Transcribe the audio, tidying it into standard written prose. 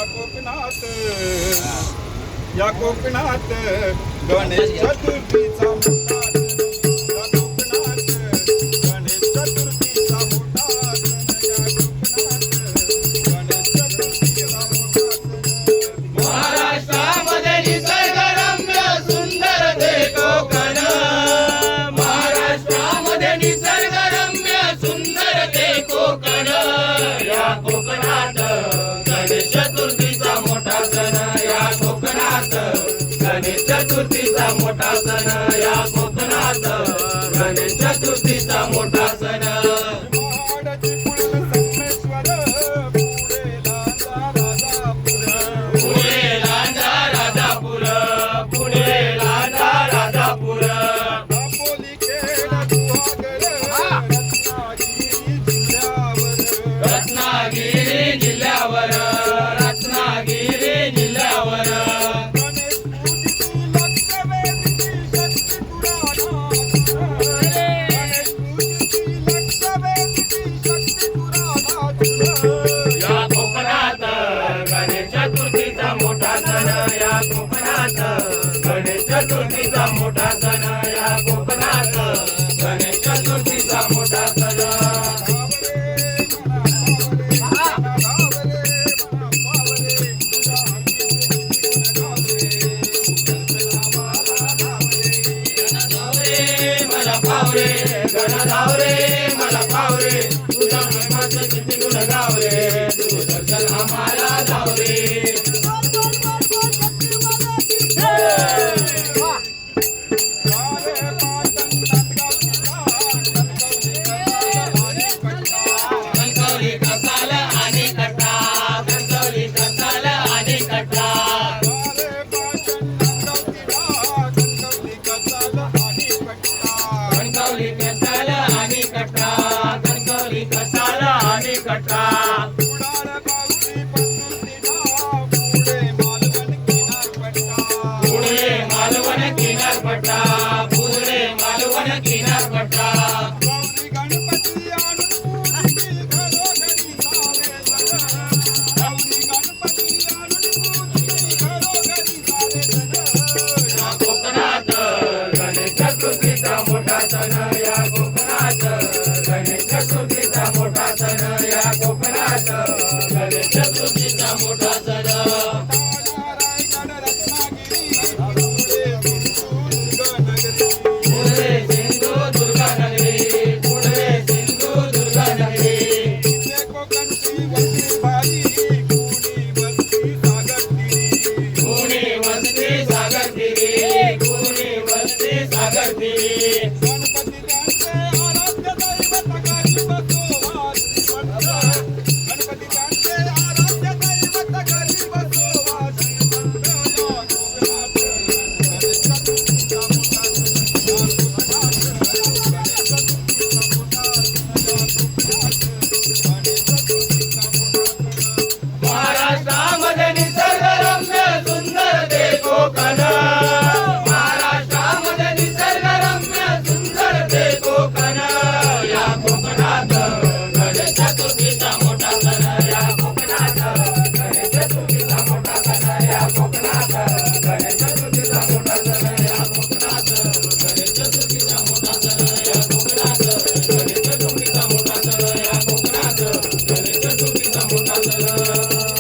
कोकणात या कोकणात गणेश चतुर्थीचा मोठा या कोकणात गणेश चतुर्थीचा मोठा गणेश चतुर्थीचा मोठा महाराष्ट्रामध्ये निसर्गरम्य सुंदर ते कोकण महाराष्ट्रामध्ये निसर्गरम्य सुंदर ते कोकण या कोकणात गणेश चतुर्थीचा मोठा सण या कोकणात गणेश चतुर्थीचा मोठा सण या कोकणात गणेश चतुर्थीचा मोठा सण माडाची फुल संगमेश्वर पुढे लांजा राजापूर पुढे लांजा राजापूर दापोली खेड गुहागर रत्नागिरी जिल्ह्यावर रत्नागिरी जिल्ह्यावर या कोकणात गणेश चतुर्थीचा मोठा सण या कोकणात गणेश चतुर्थीचा मोठा सण या कोकणात गणेश चतुर्थीचा मोठा सण मला पावरे गण धावरे मला पावरे तुझ्या प्रेमाचं किती गुण गावरे तू दर्शन आम्हाला धावरे कणकवली कसाल आणि कट्टा कणकवली कसाल आणि कट्टा कणकवली कसाल आणि कट्टा कणकवली कसाल आणि कट्टा पुढे मालवण किनारपट्टा पुढे मालवण किनारपट्टा या कोकणात गणेश चतुर्थीचा मोठा सण या कोकणात गणेश चतुर्थीचा मोठा सण या कोकणात गणेश चतुर्थीचा मोठा सण पुढे सिंधुदुर्ग नगरी पुढे सिंधुदुर्ग नगरी कुणी वस्ती सागर दिली कुणी वस्ती सागर दिली महाराष्ट्रामध्ये निसर्गरम्य सुंदर ते कोकण महाराष्ट्रामध्ये निसर्गरम्य सुंदर ते कोकण या कोकणात गणेश चतुर्थीचा मोठा सण या कोकणात गणेश चतुर्थीचा मोठा सण या कोकणात गणेश चतुर्थीचा मोठा सण या कोकणात गणेश चतुर्थीचा मोठा सण या कोकणात गणेश चतुर्थीचा मोठा सण या कोकणात गणेश चतुर्थीचा मोठा सण